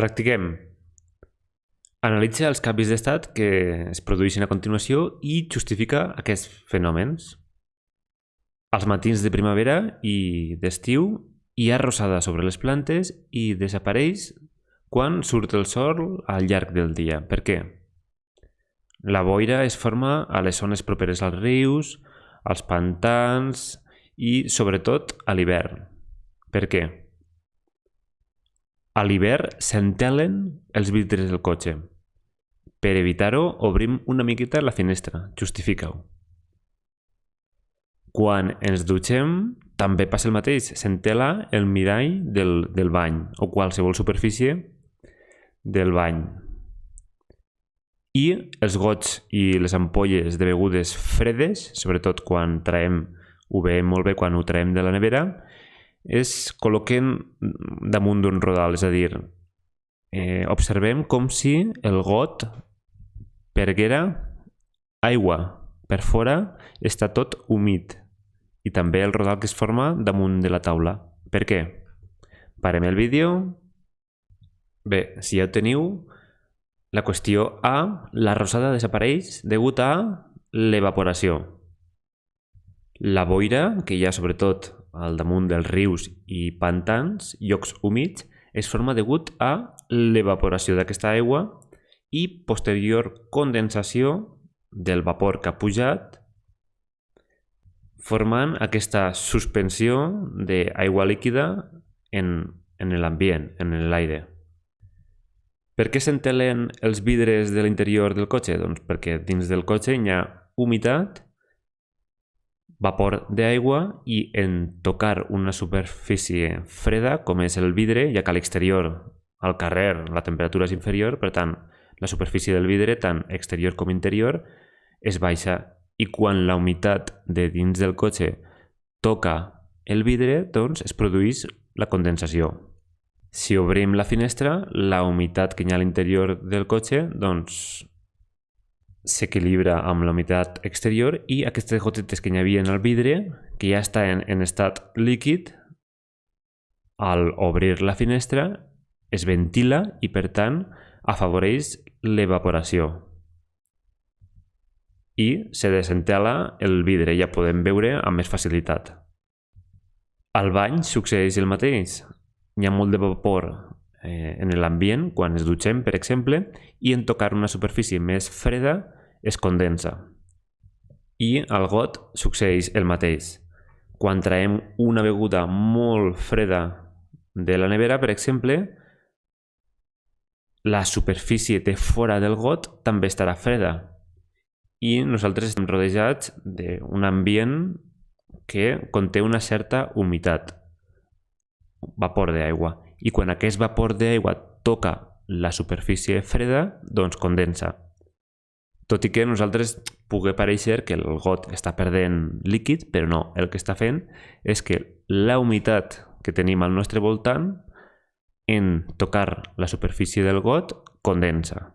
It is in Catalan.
Practiquem. Analitza els canvis d'estat que es produeixen a continuació i justifica aquests fenòmens. Als matins de primavera i d'estiu hi ha rosada sobre les plantes i desapareix quan surt el sol al llarg del dia. Per què? La boira es forma a les zones properes als rius, als pantans i, sobretot, a l'hivern. Per què? A l'hivern s'entelen els vidres del cotxe. Per evitar-ho, obrim una miqueta la finestra. Justifica-ho. Quan ens dutxem, també passa el mateix. S'entela el mirall del bany o qualsevol superfície del bany. I els gots i les ampolles de begudes fredes, sobretot quan ho veiem molt bé quan ho traiem de la nevera, es col·loquen damunt d'un rodal, és a dir, observem com si el got perguera aigua per fora, està tot humit, i també el rodal que es forma damunt de la taula. Per què? Parem el vídeo. Bé, si ja ho teniu, la qüestió A, la rosada desapareix degut a l'evaporació. La boira, que hi ha sobretot al damunt dels rius i pantans, llocs humits, es forma degut a l'evaporació d'aquesta aigua i posterior condensació del vapor que ha pujat, formant aquesta suspensió d'aigua líquida en l'ambient, en l'aire. Per què s'entelen els vidres de l'interior del cotxe? Doncs perquè dins del cotxe hi ha humitat, vapor d'aigua i en tocar una superfície freda, com és el vidre, ja que a l'exterior, al carrer, la temperatura és inferior, per tant, la superfície del vidre, tant exterior com interior, és baixa. I quan la humitat de dins del cotxe toca el vidre, doncs es produeix la condensació. Si obrim la finestra, la humitat que hi ha a l'interior del cotxe doncs s'equilibra amb la humitat exterior i aquestes gotetes que hi havia en el vidre, que ja està en estat líquid, al obrir la finestra es ventila i, per tant, afavoreix l'evaporació. I se desentela el vidre, ja podem veure amb més facilitat. Al bany succeeix el mateix. Hi ha molt de vapor en l'ambient quan ens dutxem, per exemple, i en tocar una superfície més freda es condensa. I al got succeeix el mateix. Quan traiem una beguda molt freda de la nevera, per exemple, la superfície de fora del got també estarà freda. I nosaltres estem rodejats d'un ambient que conté una certa humitat, vapor d'aigua. I quan aquest vapor d'aigua toca la superfície freda, doncs condensa. Tot i que a nosaltres pugui parèixer que el got està perdent líquid, però no, el que està fent és que la humitat que tenim al nostre voltant, en tocar la superfície del got, condensa.